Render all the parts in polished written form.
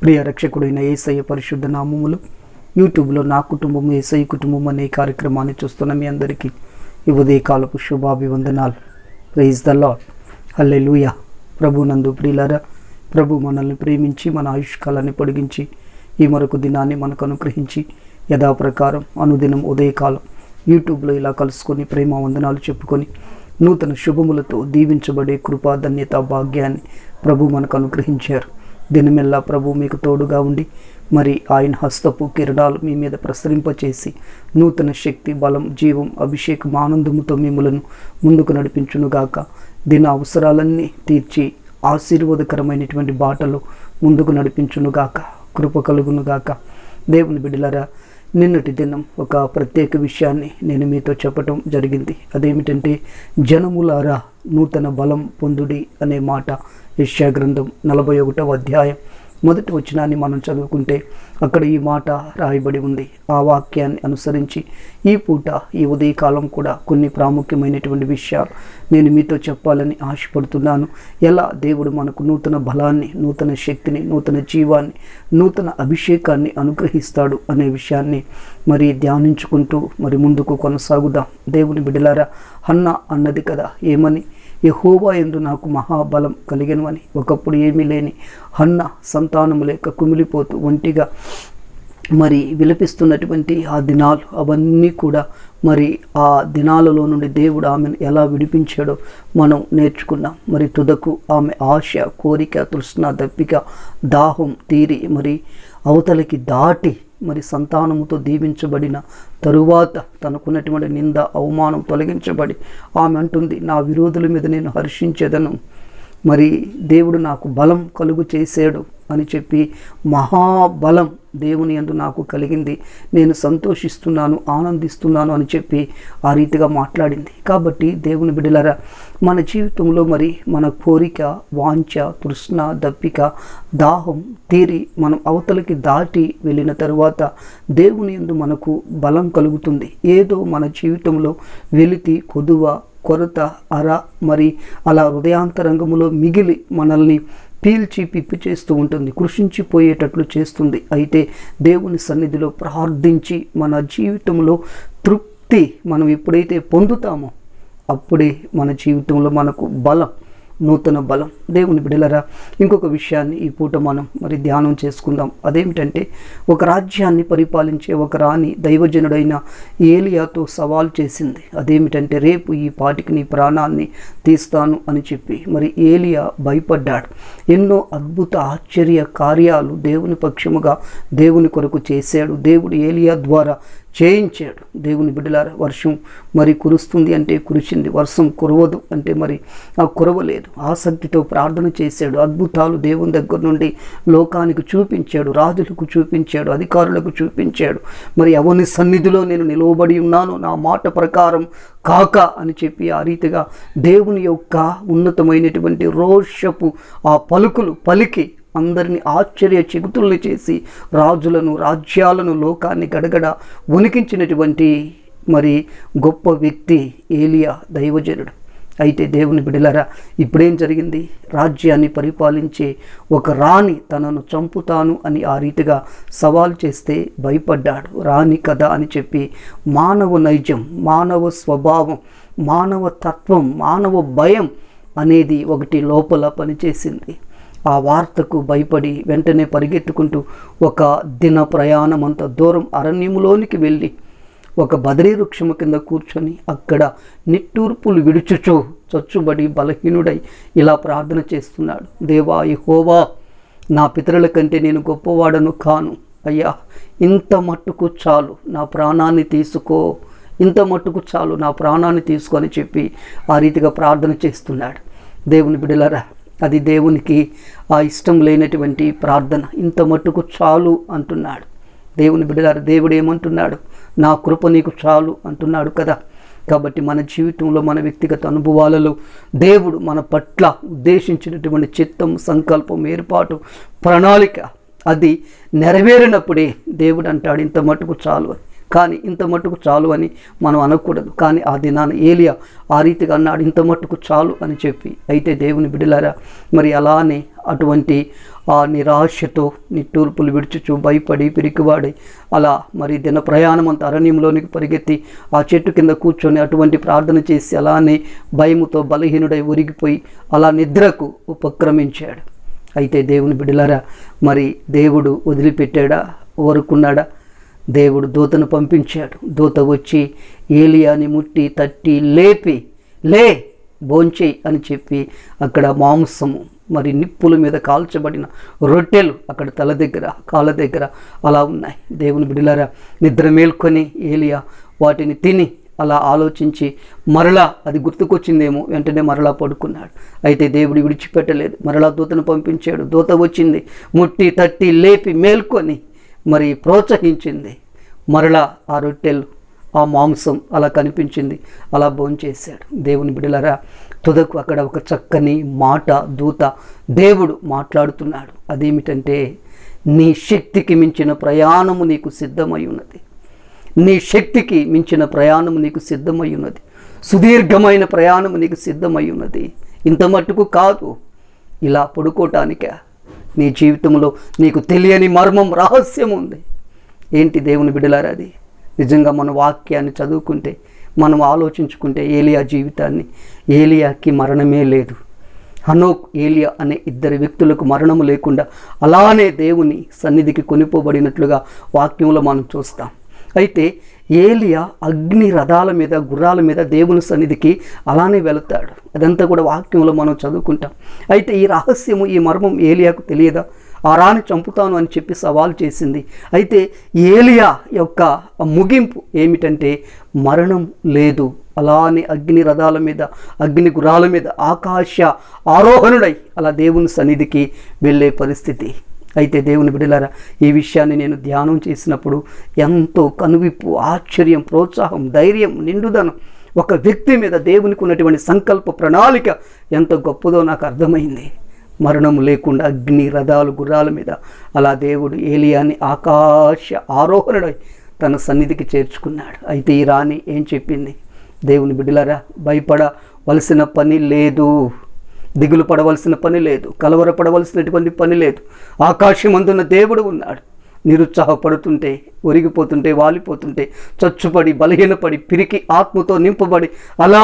ప్రియ రక్షకుడైన యేసయ్య పరిశుద్ధ నామములు యూట్యూబ్లో నా కుటుంబం యేసయ్య కుటుంబం అనే కార్యక్రమాన్ని చూస్తున్న మీ అందరికీ ఈ ఉదయకాలపు శుభాభివందనాలు. Praise the Lord. హల్లెలూయా. ప్రభునందు ప్రియులారా, ప్రభు మనల్ని ప్రేమించి మన ఆయుష్కాలాన్ని పొడిగించి ఈ మరొక దినాన్ని మనకు అనుగ్రహించి యథాప్రకారం అనుదినం ఉదయకాలం యూట్యూబ్లో ఇలా కలుసుకొని ప్రేమ వందనాలు చెప్పుకొని నూతన శుభములతో దీవించబడే కృపా ధన్యత భాగ్యాన్ని ప్రభు మనకు అనుగ్రహించారు. దినమెల్లా ప్రభు మీకు తోడుగా ఉండి మరి ఆయన హస్తపు కిరణాలు మీ మీద ప్రసరింపచేసి నూతన శక్తి, బలం, జీవం, అభిషేకం, ఆనందముతో మిమ్మలను ముందుకు నడిపించునుగాక. దిన అవసరాలన్నీ తీర్చి ఆశీర్వాదకరమైనటువంటి బాటలు ముందుకు నడిపించునుగాక. కృప కలుగునుగాక. దేవుని బిడ్డలారా, నిన్నటి దినం ఒక ప్రత్యేక విషయాన్ని నేను మీతో చెప్పటం జరిగింది. అదేమిటంటే, జనములారా నూతన బలం పొందుడి అనే మాట యెషయా గ్రంథం 41వ అధ్యాయం మొదటి వచనాన్ని మనం చదువుకుంటే అక్కడ ఈ మాట రాయబడి ఉంది. ఆ వాక్యాన్ని అనుసరించి ఈ పూట ఈ ఉదయకాలం కూడా కొన్ని ప్రాముఖ్యమైనటువంటి విషయాలు నేను మీతో చెప్పాలని ఆశపడుతున్నాను. ఎలా దేవుడు మనకు నూతన బలాన్ని, నూతన శక్తిని, నూతన జీవాన్ని, నూతన అభిషేకాన్ని అనుగ్రహిస్తాడు అనే విషయాన్ని మరి ధ్యానించుకుంటూ మరి ముందుకు కొనసాగుదాం. దేవుని బిడ్డలారా, హన్నా అన్నది కదా, ఏమని? యెహోవా యందు నాకు మహాబలం కలిగెను అని. ఒకప్పుడు ఏమీ లేని హన్న సంతానము లేక కుమిలిపోతూ ఒంటిగా మరి విలపిస్తున్నటువంటి ఆ దినాలు, అవన్నీ కూడా మరి ఆ దినాలలో నుండి దేవుడు ఆమెను ఎలా విడిపించాడో మనం నేర్చుకున్నాం. మరి తుదకు ఆమె ఆశ, కోరిక, తృష్ణ, దప్పిక, దాహం తీరి మరి అవతలికి దాటి మరి సంతానముతో దీవించబడిన తరువాత తనకున్నటువంటి నింద, అవమానం తొలగించబడి ఆమె అంటుంది, నా విరోధుల మీద నేను హర్షించేదను, మరి దేవుడు నాకు బలం కలుగు చేశాడు అని చెప్పి, మహాబలం దేవుని యందు నాకు కలిగింది, నేను సంతోషిస్తున్నాను, ఆనందిస్తున్నాను అని చెప్పి ఆ రీతిగా మాట్లాడింది. కాబట్టి దేవుని బిడ్డలారా, మన జీవితంలో మరి మన కోరిక, వాంఛ, తృష్ణ, దప్పిక, దాహం తీరి మనం అవతలికి దాటి వెళ్ళిన తరువాత దేవుని యందు మనకు బలం కలుగుతుంది. ఏదో మన జీవితంలో వెలితి, కొదువ, కొరత, అర మరి అలా హృదయాంతరంగములో మిగిలి మనల్ని పీల్చి పిప్పి చేస్తూ ఉంటుంది, కృషించిపోయేటట్లు చేస్తుంది. అయితే దేవుని సన్నిధిలో ప్రార్థించి మన జీవితంలో తృప్తి మనం ఎప్పుడైతే పొందుతామో అప్పుడే మన జీవితంలో మనకు బలం, నూతన బలం. దేవుని బిడ్డలారా, ఇంకొక విషయాన్ని ఈ పూట మనం మరి ధ్యానం చేసుకుందాం. అదేమిటంటే, ఒక రాజ్యాన్ని పరిపాలించే ఒక రాణి దైవజనుడైన ఏలియాతో సవాల్ చేసింది. అదేమిటంటే, రేపు ఈ పాటికి నీ ప్రాణాన్ని తీస్తాను అని చెప్పి. మరి ఏలియా భయపడ్డాడు. ఎన్నో అద్భుత ఆశ్చర్య కార్యాలు దేవుని పక్షముగా దేవుని కొరకు చేశాడు. దేవుడు ఏలియా ద్వారా చేయించాడు. దేవుని బిడ్డలారా, వర్షం మరి కురుస్తుంది అంటే కురిసింది, వర్షం కురవదు అంటే మరి కురవలేదు. ఆసక్తితో ప్రార్థన చేశాడు. అద్భుతాలు దేవుని దగ్గర నుండి లోకానికి చూపించాడు, రాజులకు చూపించాడు, అధికారులకు చూపించాడు. మరి ఎవరి సన్నిధిలో నేను నిలవబడి ఉన్నాను, నా మాట ప్రకారం కాక అని చెప్పి ఆ రీతిగా దేవుని యొక్క ఉన్నతమైనటువంటి రోషపు ఆ పలుకులు పలికి అందరినీ ఆశ్చర్య చెగుతుల్ని చేసి రాజులను, రాజ్యాలను, లోకాన్ని గడగడ వణికించినటువంటి మరి గొప్ప వ్యక్తి ఏలియా దైవజనుడు. అయితే దేవుని బిడ్డలారా, ఇప్పుడేం జరిగింది? రాజ్యాన్ని పరిపాలించే ఒక రాణి తనను చంపుతాను అని ఆ రీతిగా సవాల్ చేస్తే భయపడ్డాడు. రాణి కదా అని చెప్పి మానవ నైజం, మానవ స్వభావం, మానవ తత్వం, మానవ భయం అనేది ఒకటి లోపల పనిచేసింది. ఆ వార్తకు భయపడి వెంటనే పరిగెత్తుకుంటూ ఒక దిన ప్రయాణం అంత దూరం అరణ్యములోనికి వెళ్ళి ఒక బదరీ వృక్షము కింద కూర్చొని అక్కడ నిట్టూర్పులు విడుచుచో చచ్చుబడి బలహీనుడై ఇలా ప్రార్థన చేస్తున్నాడు. దేవా యెహోవా, నా పితరుల కంటే నేను గొప్పవాడను కాను. అయ్యా, ఇంత మట్టుకు చాలు, నా ప్రాణాన్ని తీసుకో, ఇంత మట్టుకు చాలు, నా ప్రాణాన్ని తీసుకొని చెప్పి ఆ రీతిగా ప్రార్థన చేస్తున్నాడు. దేవుని బిడ్డలారా, అది దేవునికి ఆ ఇష్టం లేనటువంటి ప్రార్థన. ఇంత మట్టుకు చాలు అంటున్నాడు. దేవుని బిడ్డలారా, దేవుడు ఏమంటున్నాడు? నా కృప నీకు చాలు అంటున్నాడు కదా. కాబట్టి మన జీవితంలో, మన వ్యక్తిగత అనుభవాలలో దేవుడు మన పట్ల ఉద్దేశించినటువంటి చిత్తం, సంకల్పం, ఏర్పాటు, ప్రణాళిక అది నెరవేరినప్పుడే దేవుడు అంటాడు ఇంత మట్టుకు చాలు అని. కానీ ఇంత మట్టుకు చాలు అని మనం అనకూడదు. కానీ ఆ దినాన ఏలియా ఆ రీతిగా అన్నాడు, ఇంత మట్టుకు చాలు అని చెప్పి. అయితే దేవుని బిడ్డలారా, మరి అలానే అటువంటి ఆ నిరాశతో నిట్టూర్పులు విడుచుచు భయపడి పిరికివాడి అలా మరి దిన ప్రయాణం అంతా అరణ్యంలోనికి పరిగెత్తి ఆ చెట్టు కింద కూర్చొని అటువంటి ప్రార్థన చేసి అలానే భయముతో బలహీనుడై ఒరిగిపోయి అలా నిద్రకు ఉపక్రమించాడు. అయితే దేవుని బిడ్డలారా, మరి దేవుడు వదిలిపెట్టాడా, ఊరుకున్నాడా? దేవుడు దూతను పంపించాడు. దూత వచ్చి ఏలియాని ముట్టి తట్టి లేపి, లే భోంచేయి అని చెప్పి అక్కడ మాంసము మరి నిప్పుల మీద కాల్చబడిన రొట్టెలు అక్కడ తల దగ్గర కాళ్ళ దగ్గర అలా ఉన్నాయి. దేవుని బిడ్డలారా, నిద్ర మేల్కొని ఏలియా వాటిని తిని అలా ఆలోచించి మరలా అది గుర్తుకొచ్చిందేమో, వెంటనే మరలా పడుకున్నాడు. అయితే దేవుడు విడిచిపెట్టలేదు, మరలా దూతను పంపించాడు. దూత వచ్చింది, ముట్టి తట్టి లేపి మేల్కొని మరి ప్రోత్సహించింది. మరలా ఆ రొట్టెలు ఆ మాంసం అలా కనిపించింది, అలా భోంచేశాడు. దేవుని బిడ్డలారా, తుదకు అక్కడ ఒక చక్కని మాట దూత దేవుడు మాట్లాడుతున్నాడు. అదేమిటంటే, నీ శక్తికి మించిన ప్రయాణము నీకు సిద్ధమై ఉన్నది. నీ శక్తికి మించిన ప్రయాణము నీకు సిద్ధమై ఉన్నది. సుదీర్ఘమైన ప్రయాణము నీకు సిద్ధమై ఉన్నది. ఇంత మట్టుకు కాదు, ఇలా పడుకోవటానికే. నీ జీవితంలో నీకు తెలియని మర్మం, రహస్యం ఉంది. ఏంటి దేవుని బిడ్డలారా అది? నిజంగా మన వాక్యాన్ని చదువుకుంటే, మనం ఆలోచించుకుంటే ఏలియా జీవితాన్ని, ఏలియాకి మరణమే లేదు. హనోక్, ఏలియా అనే ఇద్దరు వ్యక్తులకు మరణము లేకుండా అలానే దేవుని సన్నిధికి కొనిపోబడినట్లుగా వాక్యంలో మనం చూస్తాం. అయితే ఏలియా అగ్ని రథాల మీద, గుర్రాల మీద దేవుని సన్నిధికి అలానే వెళతాడు. అదంతా కూడా వాక్యంలో మనం చదువుకుంటాం. అయితే ఈ రహస్యము, ఈ మర్మం ఏలియాకు తెలియదా? ఆ రాణి చంపుతాను అని చెప్పి సవాల్ చేసింది. అయితే ఏలియా యొక్క ముగింపు ఏమిటంటే, మరణం లేదు. అలానే అగ్ని రథాల మీద, అగ్ని గుర్రాల మీద ఆకాశ ఆరోహణుడై అలా దేవుని సన్నిధికి వెళ్ళే పరిస్థితి. అయితే దేవుని బిడ్డలారా, ఈ విషయాన్ని నేను ధ్యానం చేసినప్పుడు ఎంతో కనువిప్పు, ఆశ్చర్యం, ప్రోత్సాహం, ధైర్యం, నిండుదనం, ఒక వ్యక్తి మీద దేవునికి ఉన్నటువంటి సంకల్ప ప్రణాళిక ఎంత గొప్పదో నాకు అర్థమైంది. మరణం లేకుండా అగ్ని రథాలు, గుర్రాల మీద అలా దేవుడు ఏలియాని ఆకాశ ఆరోహణుడై తన సన్నిధికి చేర్చుకున్నాడు. అయితే ఈ రాణి ఏం చెప్పింది? దేవుని బిడ్డలారా, భయపడవలసిన పని లేదు, దిగులు పడవలసిన పని లేదు, కలవరపడవలసినటువంటి పని లేదు. ఆకాశమందున్న దేవుడు ఉన్నాడు. నిరుత్సాహపడుతుంటే, ఒరిగిపోతుంటే, వాలిపోతుంటే, చచ్చుపడి, బలహీనపడి, పిరికి ఆత్మతో నింపబడి అలా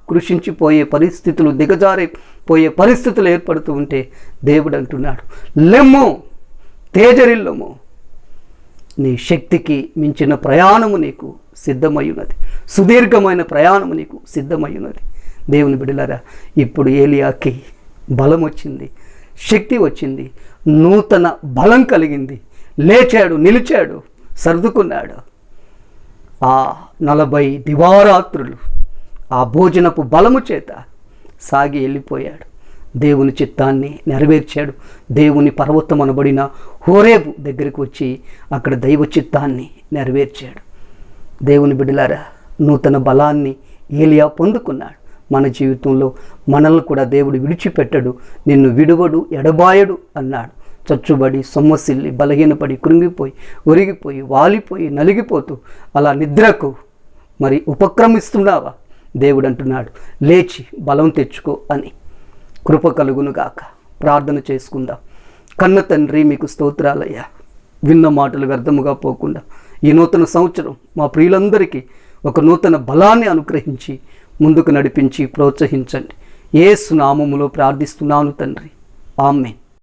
కృషించిపోయే పరిస్థితులు, దిగజారిపోయే పరిస్థితులు ఏర్పడుతూ ఉంటే దేవుడు అంటున్నాడు, లెమ్ము, తేజరిల్లము, నీ శక్తికి మించిన ప్రయాణము నీకు సిద్ధమయ్యున్నది. సుదీర్ఘమైన ప్రయాణము నీకు సిద్ధమయ్యున్నది. దేవుని బిడ్డలారా, ఇప్పుడు ఏలియాకి బలం వచ్చింది, శక్తి వచ్చింది, నూతన బలం కలిగింది. లేచాడు, నిలిచాడు, సర్దుకున్నాడు. ఆ 40 దివారాత్రులు ఆ భోజనపు బలము చేత సాగి వెళ్ళిపోయాడు. దేవుని చిత్తాన్ని నెరవేర్చాడు. దేవుని పర్వతం అనబడిన హోరేబు దగ్గరికి వచ్చి అక్కడ దైవ చిత్తాన్ని నెరవేర్చాడు. దేవుని బిడ్డలారా, నూతన బలాన్ని ఏలియా పొందుకున్నాడు. మన జీవితంలో మనల్ని కూడా దేవుడు విడిచిపెట్టడు, నిన్ను విడువడు, ఎడబాయడు అన్నాడు. చచ్చుబడి, సొమ్మసిల్లి, బలహీనపడి, కృంగిపోయి, ఒరిగిపోయి, వాలిపోయి, నలిగిపోతూ అలా నిద్రకు మరి ఉపక్రమిస్తున్నావా? దేవుడు అంటున్నాడు, లేచి బలం తెచ్చుకో అని. కృప కలుగునుగాక. ప్రార్థన చేసుకుందాం. కన్న తండ్రి, మీకు స్తోత్రాలయ్యా. విన్న మాటలు వ్యర్థముగా పోకుండా ఈ నూతన సంవత్సరం మా ప్రియులందరికీ ఒక నూతన బలాన్ని అనుగ్రహించి ముందుకు నడిపించి ప్రోత్సహించండి. యేసు నామములో ప్రార్థిస్తున్నాను తండ్రి, ఆమేన్.